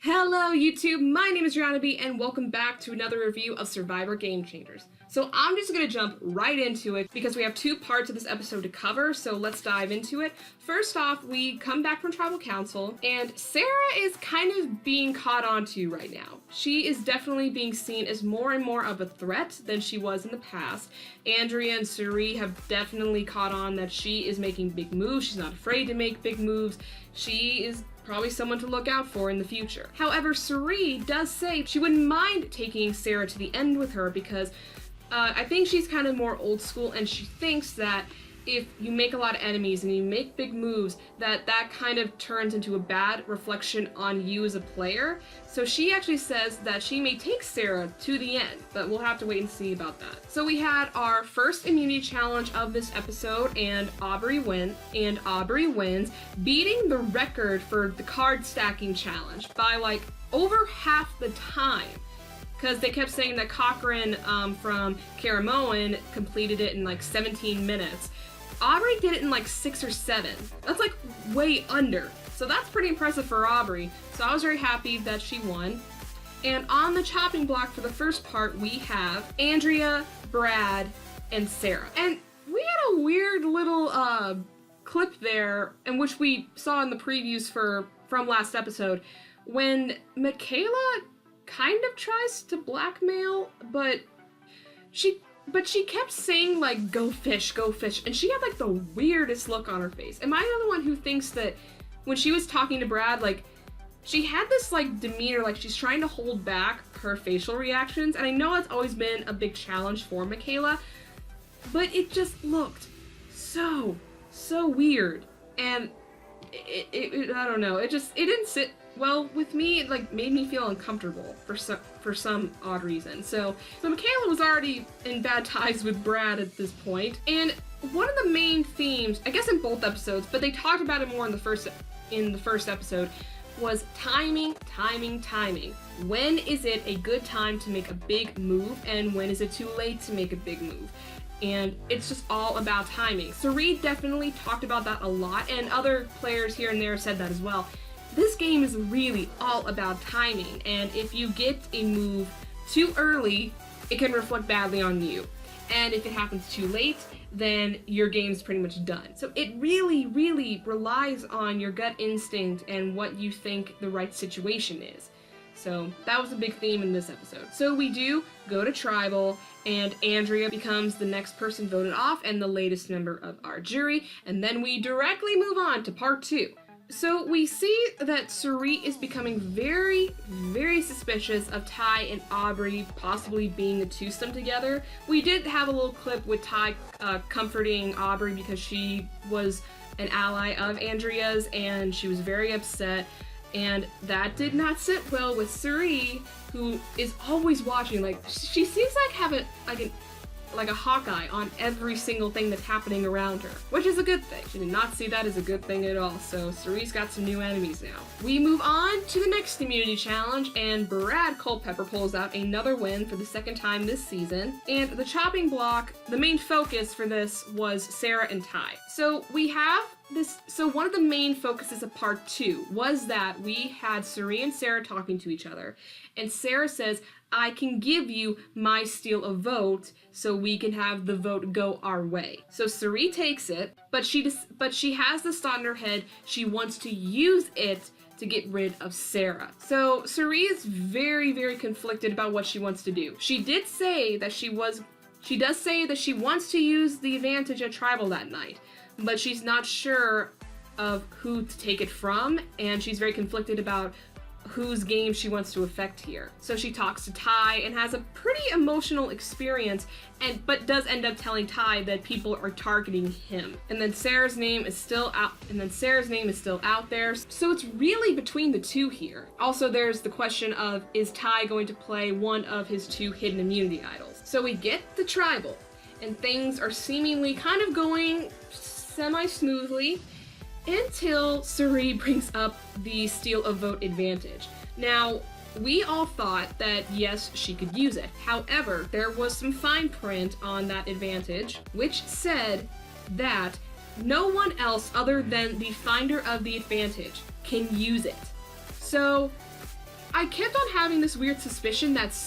Hello YouTube, my name is rhianaB and welcome back to another review of Survivor Game Changers. So I'm just gonna jump right into it because we have two parts of this episode to cover, so let's dive into it. First off, we come back from Tribal Council and Sarah is kind of being caught onto right now. She is definitely being seen as more and more of a threat than she was in the past. Andrea and Cirie have definitely caught on that she is making big moves. She's not afraid to make big moves. She is probably someone to look out for in the future. However, Cirie does say she wouldn't mind taking Sarah to the end with her because I think she's kind of more old school and she thinks that if you make a lot of enemies and you make big moves, that kind of turns into a bad reflection on you as a player. So she actually says that she may take Sarah to the end, but we'll have to wait and see about that. So we had our first immunity challenge of this episode and Aubrey wins, beating the record for the card stacking challenge by like over half the time. Because they kept saying that Cochran from Caramoan completed it in like 17 minutes. Aubrey did it in like 6 or 7. That's like way under. So that's pretty impressive for Aubrey. So I was very happy that she won. And on the chopping block for the first part, we have Andrea, Brad, and Sarah. And we had a weird little clip there, in which we saw in the previews from last episode, when Michaela kind of tries to blackmail, but she kept saying like, go fish, and she had like the weirdest look on her face. Am I the only one who thinks that when she was talking to Brad, like, she had this like demeanor, like she's trying to hold back her facial reactions, and I know that's always been a big challenge for Michaela, but it just looked so weird, and it I don't know, it didn't sit well with me. It like made me feel uncomfortable for some odd reason. So Michaela was already in bad ties with Brad at this point, and one of the main themes, I guess in both episodes, but they talked about it more in the first episode, was timing. When is it a good time to make a big move, and when is it too late to make a big move? And it's just all about timing. Cirie definitely talked about that a lot, and other players here and there said that as well. This game is really all about timing, and if you get a move too early, it can reflect badly on you. And if it happens too late, then your game's pretty much done. So it really relies on your gut instinct and what you think the right situation is. So that was a big theme in this episode. So we do go to Tribal, and Andrea becomes the next person voted off and the latest member of our jury, and then we directly move on to part 2. So we see that Cirie is becoming very suspicious of Ty and Aubrey possibly being a twosome together. We did have a little clip with Ty comforting Aubrey because she was an ally of Andrea's and she was very upset, and that did not sit well with Cirie, who is always watching. Like, she seems like having like a hawkeye on every single thing that's happening around her, which is a good thing. She did not see that as a good thing at all, so Cirie's got some new enemies now. We move on to the next immunity challenge, and Brad Culpepper pulls out another win for the second time this season, and the chopping block, the main focus for this was Sarah and Ty. So we have this, so one of the main focuses of part 2 was that we had Cirie and Sarah talking to each other, and Sarah says, I can give you my steal a vote so we can have the vote go our way. So Cirie takes it, but she has this thought in her head, she wants to use it to get rid of Sarah. So Cirie is very conflicted about what she wants to do. She does say that she wants to use the advantage at Tribal that night, but she's not sure of who to take it from, and she's very conflicted about whose game she wants to affect here. So she talks to Ty and has a pretty emotional experience, but does end up telling Ty that people are targeting him. And then Sarah's name is still out there. So it's really between the two here. Also, there's the question of, is Ty going to play one of his 2 hidden immunity idols? So we get the Tribal, and things are seemingly kind of going semi-smoothly until Cirie brings up the steal a vote advantage. Now, we all thought that yes, she could use it. However, there was some fine print on that advantage, which said that no one else other than the finder of the advantage can use it. So I kept on having this weird suspicion that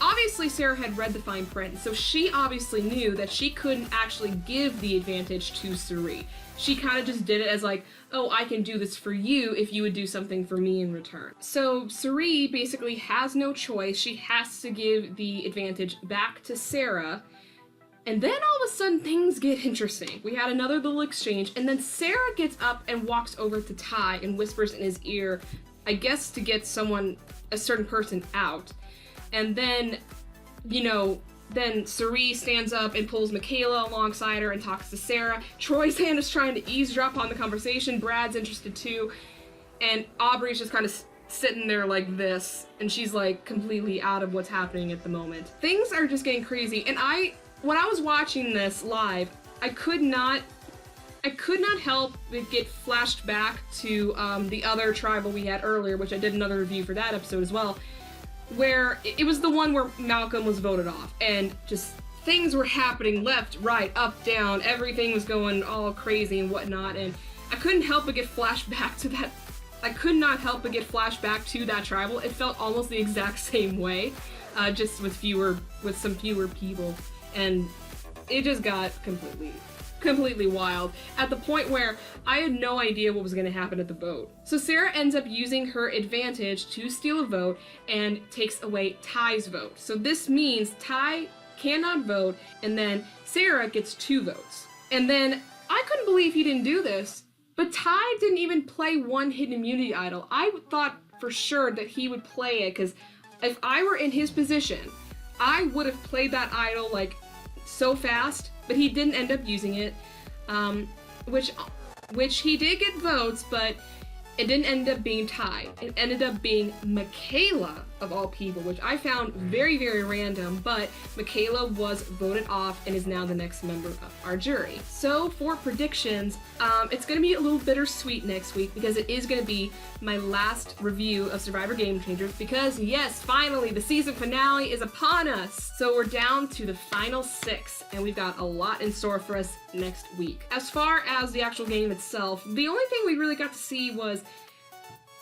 obviously Sarah had read the fine print, so she obviously knew that she couldn't actually give the advantage to Suri. She kind of just did it as like, oh, I can do this for you if you would do something for me in return. So Suri basically has no choice. She has to give the advantage back to Sarah. And then all of a sudden things get interesting. We had another little exchange, and then Sarah gets up and walks over to Ty and whispers in his ear, I guess to get a certain person out. And then, then Suri stands up and pulls Michaela alongside her and talks to Sarah. Troy's hand is trying to eavesdrop on the conversation. Brad's interested too. And Aubrey's just kind of sitting there like this, and she's like completely out of what's happening at the moment. Things are just getting crazy, and when I was watching this live, I could not help but get flashed back to the other tribal we had earlier, which I did another review for that episode as well, where it was the one where Malcolm was voted off, and just things were happening left, right, up, down, everything was going all crazy and whatnot, and I couldn't help but get flashed back to that. I could not help but get flashed back to that tribal. It felt almost the exact same way, just with some fewer people. And it just got completely wild, at the point where I had no idea what was going to happen at the vote. So Sarah ends up using her advantage to steal a vote and takes away Ty's vote. So this means Ty cannot vote, and then Sarah gets 2 votes. And then I couldn't believe he didn't do this, but Ty didn't even play one hidden immunity idol. I thought for sure that he would play it, because if I were in his position, I would have played that idol like so fast, but he didn't end up using it, which he did get votes, but it didn't end up being Ty. It ended up being Michaela, of all people, which I found very, very random, but Michaela was voted off and is now the next member of our jury. So for predictions, it's going to be a little bittersweet next week, because it is going to be my last review of Survivor Game Changers, because yes, finally, the season finale is upon us. So we're down to the final 6, and we've got a lot in store for us next week. As far as the actual game itself, the only thing we really got to see was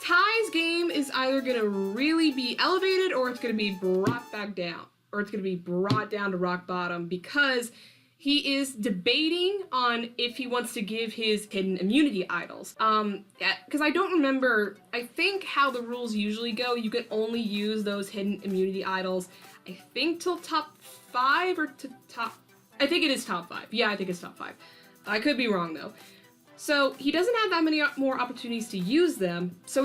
Ty's game is either going to really be elevated, or it's going to be brought back down, or it's going to be brought down to rock bottom, because he is debating on if he wants to give his hidden immunity idols. Because I don't remember, I think how the rules usually go, you can only use those hidden immunity idols, I think till top 5 or to top, I think it is top 5. Yeah, I think it's top 5. I could be wrong though. So he doesn't have that many more opportunities to use them, so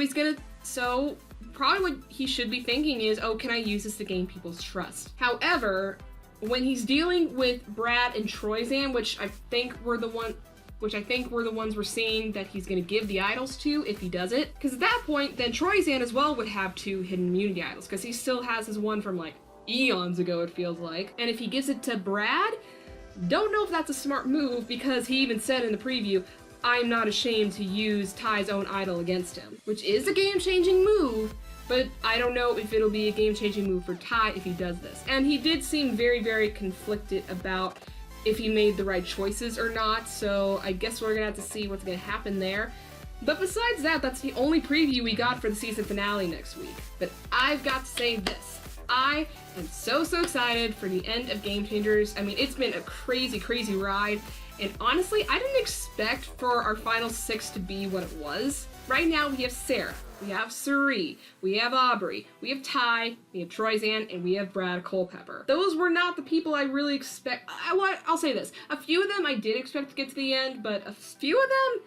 probably what he should be thinking is, oh, can I use this to gain people's trust? However, when he's dealing with Brad and Troyzan, which I think were the ones we're seeing that he's gonna give the idols to if he does it, because at that point, then Troyzan as well would have 2 hidden immunity idols, because he still has his one from like eons ago, it feels like. And if he gives it to Brad, don't know if that's a smart move, because he even said in the preview, I'm not ashamed to use Ty's own idol against him, which is a game-changing move, but I don't know if it'll be a game-changing move for Ty if he does this. And he did seem very, very conflicted about if he made the right choices or not, so I guess we're gonna have to see what's gonna happen there. But besides that, that's the only preview we got for the season finale next week. But I've got to say this. I am so excited for the end of Game Changers. I mean, it's been a crazy, crazy ride. And honestly, I didn't expect for our final 6 to be what it was. Right now, we have Sarah, we have Suri, we have Aubrey, we have Ty, we have Troyzan, and we have Brad Culpepper. Those were not the people I really expect. I'll say this. A few of them I did expect to get to the end, but a few of them,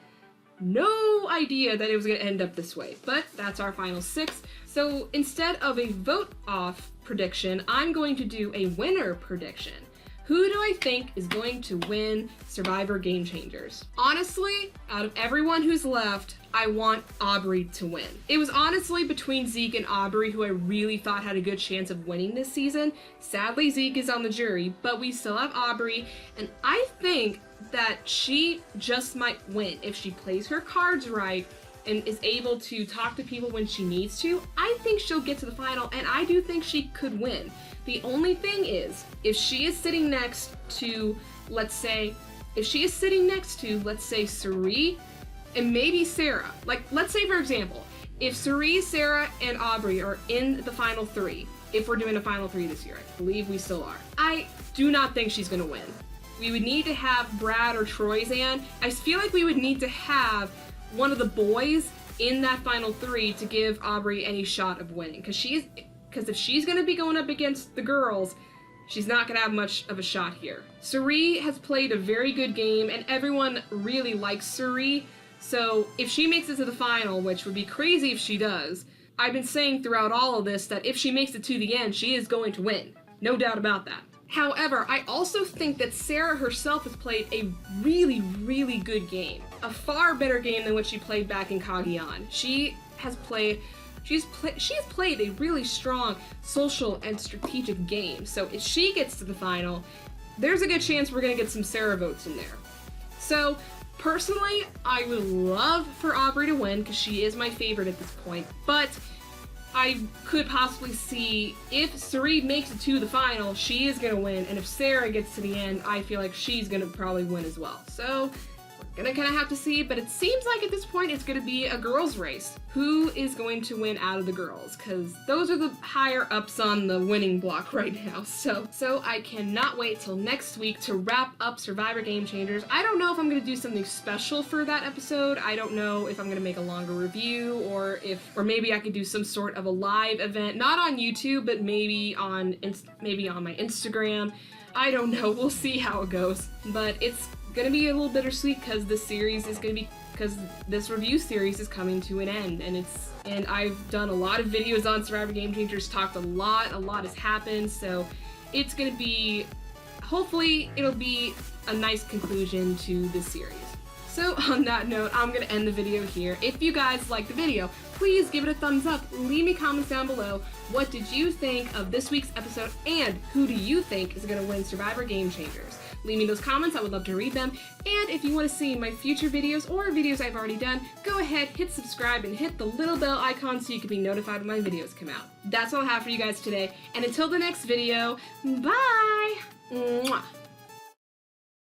no idea that it was going to end up this way. But that's our final 6. So instead of a vote off prediction, I'm going to do a winner prediction. Who do I think is going to win Survivor Game Changers? Honestly, out of everyone who's left, I want Aubrey to win. It was honestly between Zeke and Aubrey who I really thought had a good chance of winning this season. Sadly, Zeke is on the jury, but we still have Aubrey, and I think that she just might win if she plays her cards right and is able to talk to people when she needs to. I think she'll get to the final, and I do think she could win. The only thing is, if she is sitting next to, let's say Suri and maybe Sarah, like, let's say for example, if Cirie, Sarah, and Aubrey are in the final 3, if we're doing a final 3 this year, I believe we still are, I do not think she's gonna win. We would need to have Brad or Troyzan. I feel like we would need to have one of the boys in that final 3 to give Aubrey any shot of winning. Because if she's gonna be going up against the girls, she's not gonna have much of a shot here. Cirie has played a very good game, and everyone really likes Cirie. So if she makes it to the final, which would be crazy if she does, I've been saying throughout all of this that if she makes it to the end, she is going to win. No doubt about that. However, I also think that Sarah herself has played a really, really good game. A far better game than what she played back in Cagayan. She has played a really strong social and strategic game. So if she gets to the final, there's a good chance we're gonna get some Sarah votes in there. So personally, I would love for Aubrey to win because she is my favorite at this point, but I could possibly see if Cirie makes it to the final, she is gonna win, and if Sarah gets to the end, I feel like she's gonna probably win as well. So we're gonna kind of have to see, but it seems like at this point it's gonna be a girls' race. Who is going to win out of the girls? Because those are the higher ups on the winning block right now. So I cannot wait till next week to wrap up Survivor Game Changers. I don't know if I'm gonna do something special for that episode. I don't know if I'm gonna make a longer review or maybe I could do some sort of a live event, not on YouTube, but maybe on my Instagram. I don't know. We'll see how it goes. But it's gonna be a little bittersweet because this review series is coming to an end, and I've done a lot of videos on Survivor Game Changers, talked a lot has happened, so it's gonna be, hopefully it'll be a nice conclusion to this series. So on that note, I'm gonna end the video here. If you guys liked the video, please give it a thumbs up, leave me comments down below. What did you think of this week's episode, and who do you think is gonna win Survivor Game Changers? Leave me those comments, I would love to read them. And if you want to see my future videos or videos I've already done, go ahead, hit subscribe, and hit the little bell icon so you can be notified when my videos come out. That's all I have for you guys today, and until the next video, bye! Mwah.